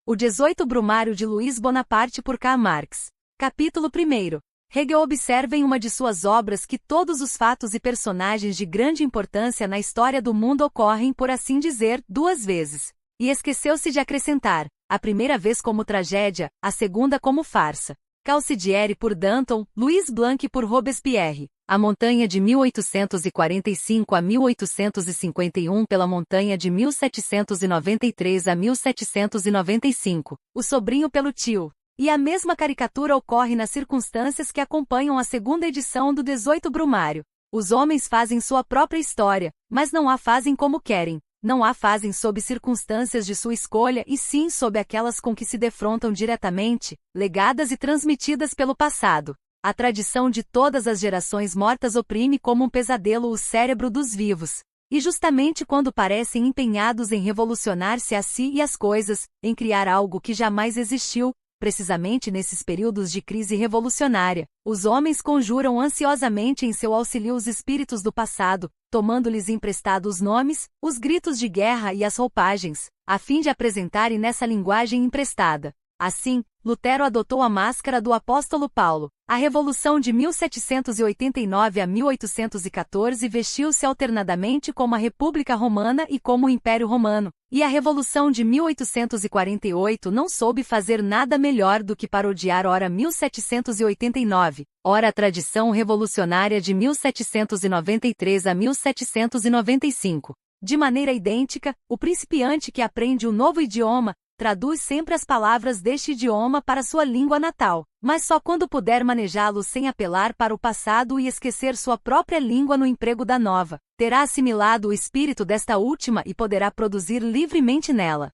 O 18 Brumário de Luiz Bonaparte por Karl Marx. Capítulo 1. Hegel observa em uma de suas obras que todos os fatos e personagens de grande importância na história do mundo ocorrem, por assim dizer, duas vezes. E esqueceu-se de acrescentar, a primeira vez como tragédia, a segunda como farsa. Calcidieri por Danton, Louis Blanc por Robespierre. A montanha de 1845 a 1851 pela montanha de 1793 a 1795. O sobrinho pelo tio. E a mesma caricatura ocorre nas circunstâncias que acompanham a segunda edição do 18 Brumário. Os homens fazem sua própria história, mas não a fazem como querem. Não a fazem sob circunstâncias de sua escolha e sim sob aquelas com que se defrontam diretamente, legadas e transmitidas pelo passado. A tradição de todas as gerações mortas oprime como um pesadelo o cérebro dos vivos. E justamente quando parecem empenhados em revolucionar-se a si e as coisas, em criar algo que jamais existiu, precisamente nesses períodos de crise revolucionária, os homens conjuram ansiosamente em seu auxílio os espíritos do passado, tomando-lhes emprestado os nomes, os gritos de guerra e as roupagens, a fim de apresentarem nessa linguagem emprestada. Assim, Lutero adotou a máscara do apóstolo Paulo. A Revolução de 1789 a 1814 vestiu-se alternadamente como a República Romana e como o Império Romano, e a Revolução de 1848 não soube fazer nada melhor do que parodiar ora 1789, ora a tradição revolucionária de 1793 a 1795. De maneira idêntica, o principiante que aprende um novo idioma, traduz sempre as palavras deste idioma para sua língua natal, mas só quando puder manejá-lo sem apelar para o passado e esquecer sua própria língua no emprego da nova, terá assimilado o espírito desta última e poderá produzir livremente nela.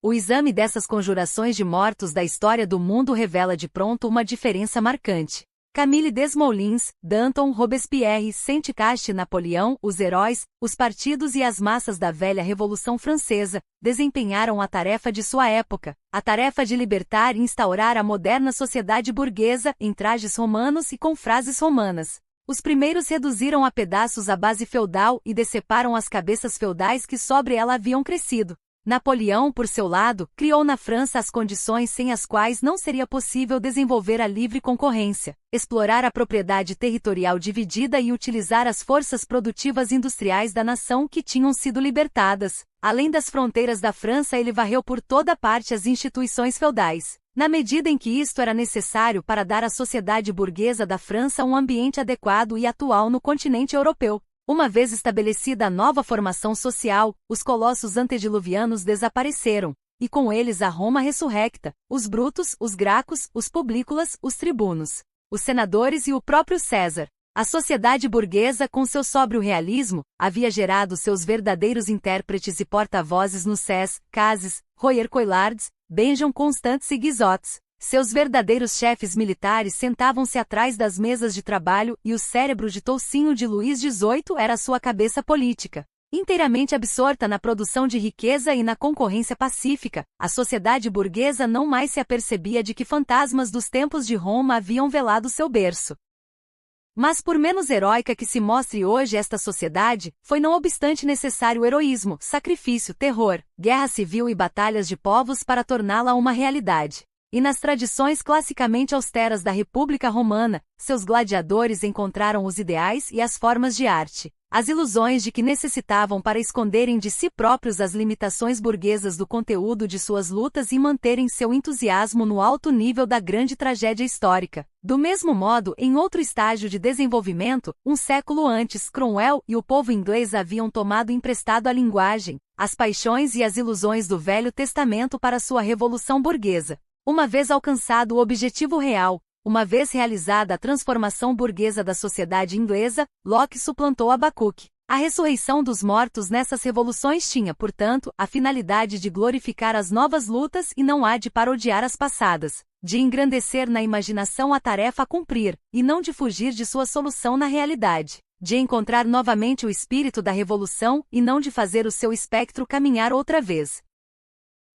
O exame dessas conjurações de mortos da história do mundo revela de pronto uma diferença marcante. Camille Desmoulins, Danton, Robespierre, Saint-Cast, Napoleão, os heróis, os partidos e as massas da velha Revolução Francesa, desempenharam a tarefa de sua época, a tarefa de libertar e instaurar a moderna sociedade burguesa em trajes romanos e com frases romanas. Os primeiros reduziram a pedaços a base feudal e deceparam as cabeças feudais que sobre ela haviam crescido. Napoleão, por seu lado, criou na França as condições sem as quais não seria possível desenvolver a livre concorrência, explorar a propriedade territorial dividida e utilizar as forças produtivas industriais da nação que tinham sido libertadas. Além das fronteiras da França, ele varreu por toda parte as instituições feudais, na medida em que isto era necessário para dar à sociedade burguesa da França um ambiente adequado e atual no continente europeu. Uma vez estabelecida a nova formação social, os colossos antediluvianos desapareceram, e com eles a Roma ressurrecta, os Brutos, os Gracos, os Publícolas, os Tribunos, os senadores e o próprio César. A sociedade burguesa, com seu sóbrio realismo, havia gerado seus verdadeiros intérpretes e porta-vozes nos Cés, Cases, Royer Coilards, Benjamin Constantes e Guizottes. Seus verdadeiros chefes militares sentavam-se atrás das mesas de trabalho e o cérebro de toucinho de Luís XVIII era sua cabeça política. Inteiramente absorta na produção de riqueza e na concorrência pacífica, a sociedade burguesa não mais se apercebia de que fantasmas dos tempos de Roma haviam velado seu berço. Mas por menos heróica que se mostre hoje esta sociedade, foi não obstante necessário heroísmo, sacrifício, terror, guerra civil e batalhas de povos para torná-la uma realidade. E nas tradições classicamente austeras da República Romana, seus gladiadores encontraram os ideais e as formas de arte, as ilusões de que necessitavam para esconderem de si próprios as limitações burguesas do conteúdo de suas lutas e manterem seu entusiasmo no alto nível da grande tragédia histórica. Do mesmo modo, em outro estágio de desenvolvimento, um século antes, Cromwell e o povo inglês haviam tomado emprestado a linguagem, as paixões e as ilusões do Velho Testamento para sua revolução burguesa. Uma vez alcançado o objetivo real, uma vez realizada a transformação burguesa da sociedade inglesa, Locke suplantou Abacuque. A ressurreição dos mortos nessas revoluções tinha, portanto, a finalidade de glorificar as novas lutas e não a de parodiar as passadas, de engrandecer na imaginação a tarefa a cumprir, e não de fugir de sua solução na realidade, de encontrar novamente o espírito da revolução e não de fazer o seu espectro caminhar outra vez.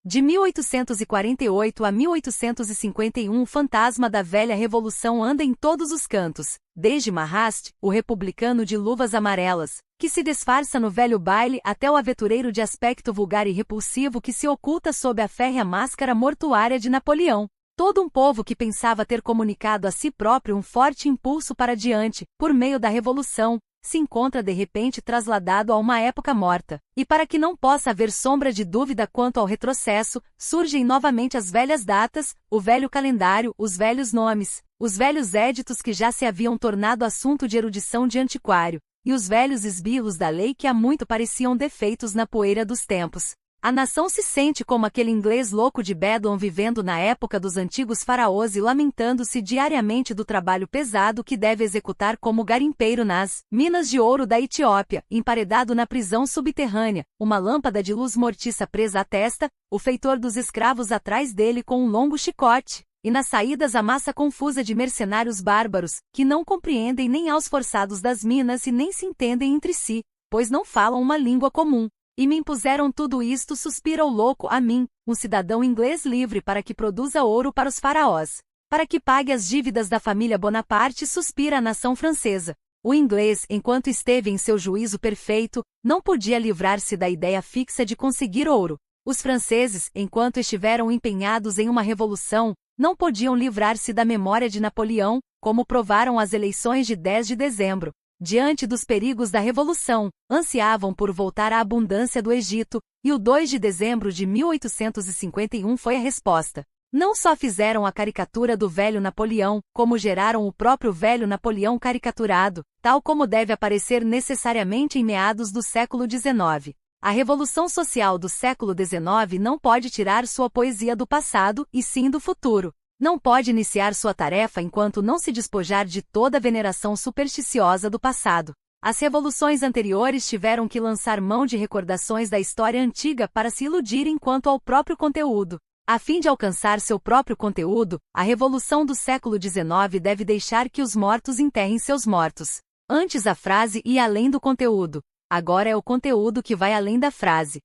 De 1848 a 1851 o fantasma da velha revolução anda em todos os cantos, desde Marrast, o republicano de luvas amarelas, que se disfarça no velho baile, até o aventureiro de aspecto vulgar e repulsivo que se oculta sob a férrea máscara mortuária de Napoleão. Todo um povo que pensava ter comunicado a si próprio um forte impulso para diante, por meio da revolução, se encontra de repente trasladado a uma época morta, e para que não possa haver sombra de dúvida quanto ao retrocesso, surgem novamente as velhas datas, o velho calendário, os velhos nomes, os velhos éditos que já se haviam tornado assunto de erudição de antiquário, e os velhos esbirros da lei que há muito pareciam defeitos na poeira dos tempos. A nação se sente como aquele inglês louco de Bedlam vivendo na época dos antigos faraós e lamentando-se diariamente do trabalho pesado que deve executar como garimpeiro nas minas de ouro da Etiópia, emparedado na prisão subterrânea, uma lâmpada de luz mortiça presa à testa, o feitor dos escravos atrás dele com um longo chicote, e nas saídas a massa confusa de mercenários bárbaros, que não compreendem nem aos forçados das minas e nem se entendem entre si, pois não falam uma língua comum. E me impuseram tudo isto, suspira o louco a mim, um cidadão inglês livre, para que produza ouro para os faraós, para que pague as dívidas da família Bonaparte, suspira a nação francesa. O inglês, enquanto esteve em seu juízo perfeito, não podia livrar-se da ideia fixa de conseguir ouro. Os franceses, enquanto estiveram empenhados em uma revolução, não podiam livrar-se da memória de Napoleão, como provaram as eleições de 10 de dezembro. Diante dos perigos da revolução, ansiavam por voltar à abundância do Egito, e o 2 de dezembro de 1851 foi a resposta. Não só fizeram a caricatura do velho Napoleão, como geraram o próprio velho Napoleão caricaturado, tal como deve aparecer necessariamente em meados do século XIX. A revolução social do século XIX não pode tirar sua poesia do passado, e sim do futuro. Não pode iniciar sua tarefa enquanto não se despojar de toda a veneração supersticiosa do passado. As revoluções anteriores tiveram que lançar mão de recordações da história antiga para se iludirem quanto ao próprio conteúdo. A fim de alcançar seu próprio conteúdo, a revolução do século XIX deve deixar que os mortos enterrem seus mortos. Antes a frase ia além do conteúdo. Agora é o conteúdo que vai além da frase.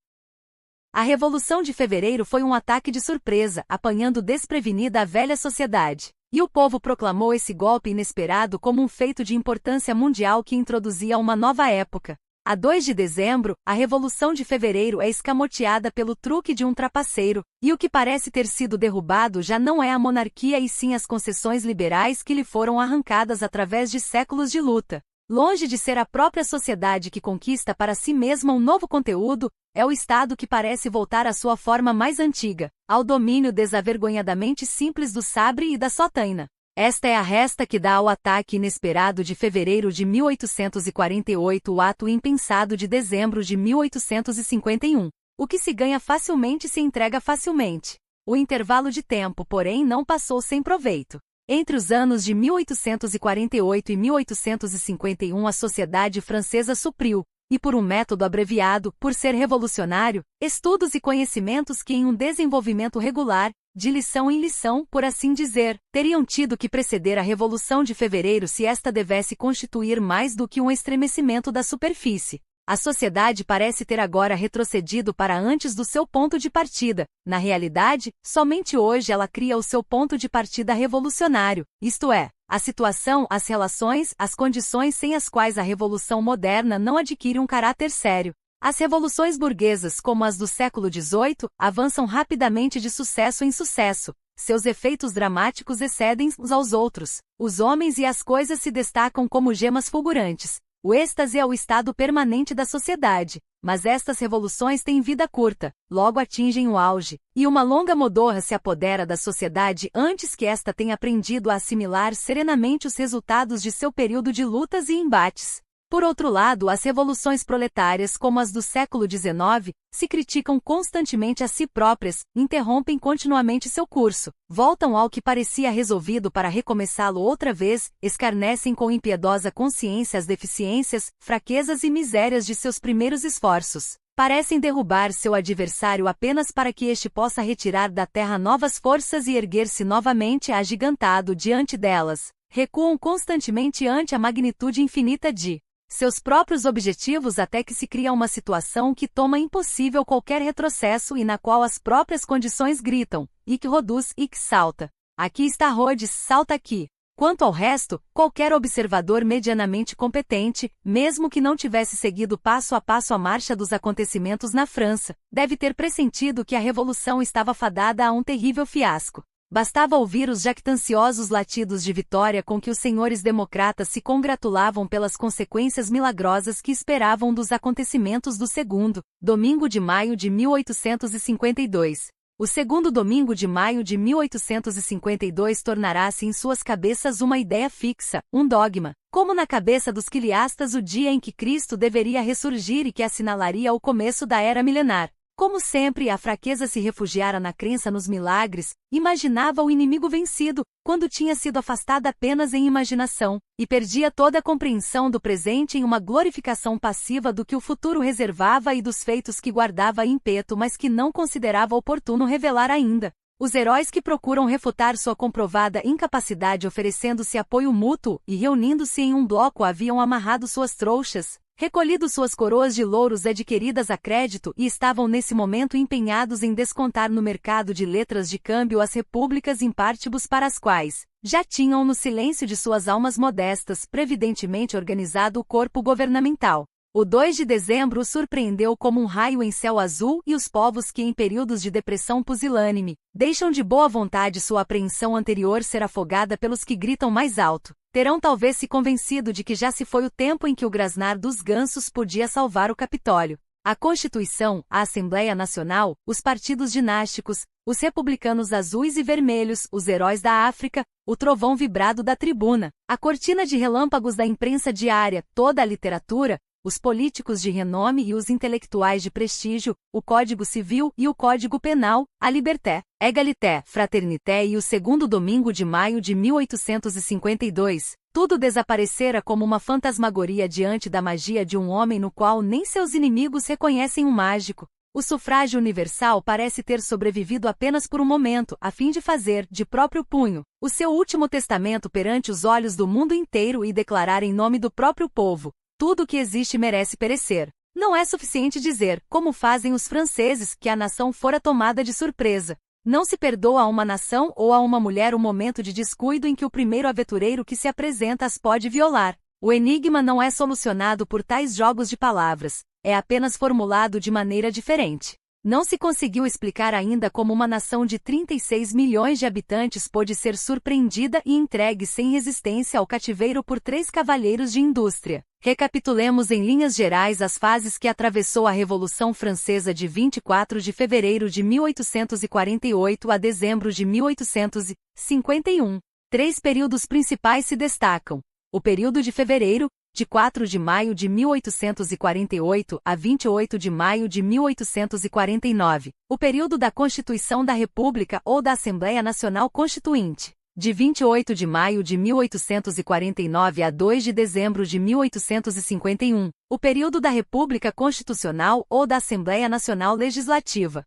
A Revolução de Fevereiro foi um ataque de surpresa, apanhando desprevenida a velha sociedade. E o povo proclamou esse golpe inesperado como um feito de importância mundial que introduzia uma nova época. A 2 de dezembro, a Revolução de Fevereiro é escamoteada pelo truque de um trapaceiro, e o que parece ter sido derrubado já não é a monarquia e sim as concessões liberais que lhe foram arrancadas através de séculos de luta. Longe de ser a própria sociedade que conquista para si mesma um novo conteúdo, é o Estado que parece voltar à sua forma mais antiga, ao domínio desavergonhadamente simples do sabre e da sotaina. Esta é a resta que dá ao ataque inesperado de fevereiro de 1848 o ato impensado de dezembro de 1851. O que se ganha facilmente se entrega facilmente. O intervalo de tempo, porém, não passou sem proveito. Entre os anos de 1848 e 1851 a sociedade francesa supriu, e por um método abreviado, por ser revolucionário, estudos e conhecimentos que em um desenvolvimento regular, de lição em lição, por assim dizer, teriam tido que preceder a Revolução de Fevereiro se esta devesse constituir mais do que um estremecimento da superfície. A sociedade parece ter agora retrocedido para antes do seu ponto de partida. Na realidade, somente hoje ela cria o seu ponto de partida revolucionário, isto é, a situação, as relações, as condições sem as quais a revolução moderna não adquire um caráter sério. As revoluções burguesas, como as do século XVIII, avançam rapidamente de sucesso em sucesso. Seus efeitos dramáticos excedem uns aos outros. Os homens e as coisas se destacam como gemas fulgurantes. O êxtase é o estado permanente da sociedade, mas estas revoluções têm vida curta, logo atingem o auge, e uma longa modorra se apodera da sociedade antes que esta tenha aprendido a assimilar serenamente os resultados de seu período de lutas e embates. Por outro lado, as revoluções proletárias como as do século XIX, se criticam constantemente a si próprias, interrompem continuamente seu curso, voltam ao que parecia resolvido para recomeçá-lo outra vez, escarnecem com impiedosa consciência as deficiências, fraquezas e misérias de seus primeiros esforços. Parecem derrubar seu adversário apenas para que este possa retirar da terra novas forças e erguer-se novamente agigantado diante delas. Recuam constantemente ante a magnitude infinita de seus próprios objetivos até que se cria uma situação que toma impossível qualquer retrocesso e na qual as próprias condições gritam, "Ick Roduz, Ick salta. Aqui está Rhodes, salta aqui." Quanto ao resto, qualquer observador medianamente competente, mesmo que não tivesse seguido passo a passo a marcha dos acontecimentos na França, deve ter pressentido que a revolução estava fadada a um terrível fiasco. Bastava ouvir os jactanciosos latidos de vitória com que os senhores democratas se congratulavam pelas consequências milagrosas que esperavam dos acontecimentos do segundo domingo de maio de 1852. O segundo domingo de maio de 1852 tornará-se em suas cabeças uma ideia fixa, um dogma, como na cabeça dos quiliastas o dia em que Cristo deveria ressurgir e que assinalaria o começo da era milenar. Como sempre, a fraqueza se refugiara na crença nos milagres, imaginava o inimigo vencido, quando tinha sido afastada apenas em imaginação, e perdia toda a compreensão do presente em uma glorificação passiva do que o futuro reservava e dos feitos que guardava em peto mas que não considerava oportuno revelar ainda. Os heróis que procuram refutar sua comprovada incapacidade oferecendo-se apoio mútuo e reunindo-se em um bloco haviam amarrado suas trouxas, recolhido suas coroas de louros adquiridas a crédito e estavam nesse momento empenhados em descontar no mercado de letras de câmbio as repúblicas in partibus para as quais já tinham no silêncio de suas almas modestas previdentemente organizado o corpo governamental. O 2 de dezembro o surpreendeu como um raio em céu azul e os povos que em períodos de depressão pusilânime, deixam de boa vontade sua apreensão anterior ser afogada pelos que gritam mais alto, terão talvez se convencido de que já se foi o tempo em que o grasnar dos gansos podia salvar o Capitólio. A Constituição, a Assembleia Nacional, os partidos dinásticos, os republicanos azuis e vermelhos, os heróis da África, o trovão vibrado da tribuna, a cortina de relâmpagos da imprensa diária, toda a literatura, os políticos de renome e os intelectuais de prestígio, o Código Civil e o Código Penal, a Liberté, Égalité, Fraternité e o segundo domingo de maio de 1852, tudo desaparecera como uma fantasmagoria diante da magia de um homem no qual nem seus inimigos reconhecem um mágico. O sufrágio universal parece ter sobrevivido apenas por um momento, a fim de fazer, de próprio punho, o seu último testamento perante os olhos do mundo inteiro e declarar em nome do próprio povo: tudo o que existe merece perecer. Não é suficiente dizer, como fazem os franceses, que a nação fora tomada de surpresa. Não se perdoa a uma nação ou a uma mulher o momento de descuido em que o primeiro aventureiro que se apresenta as pode violar. O enigma não é solucionado por tais jogos de palavras, é apenas formulado de maneira diferente. Não se conseguiu explicar ainda como uma nação de 36 milhões de habitantes pôde ser surpreendida e entregue sem resistência ao cativeiro por 3 cavalheiros de indústria. Recapitulemos em linhas gerais as fases que atravessou a Revolução Francesa de 24 de fevereiro de 1848 a dezembro de 1851. 3 períodos principais se destacam. O período de fevereiro, de 4 de maio de 1848 a 28 de maio de 1849, o período da Constituição da República ou da Assembleia Nacional Constituinte, de 28 de maio de 1849 a 2 de dezembro de 1851, o período da República Constitucional ou da Assembleia Nacional Legislativa,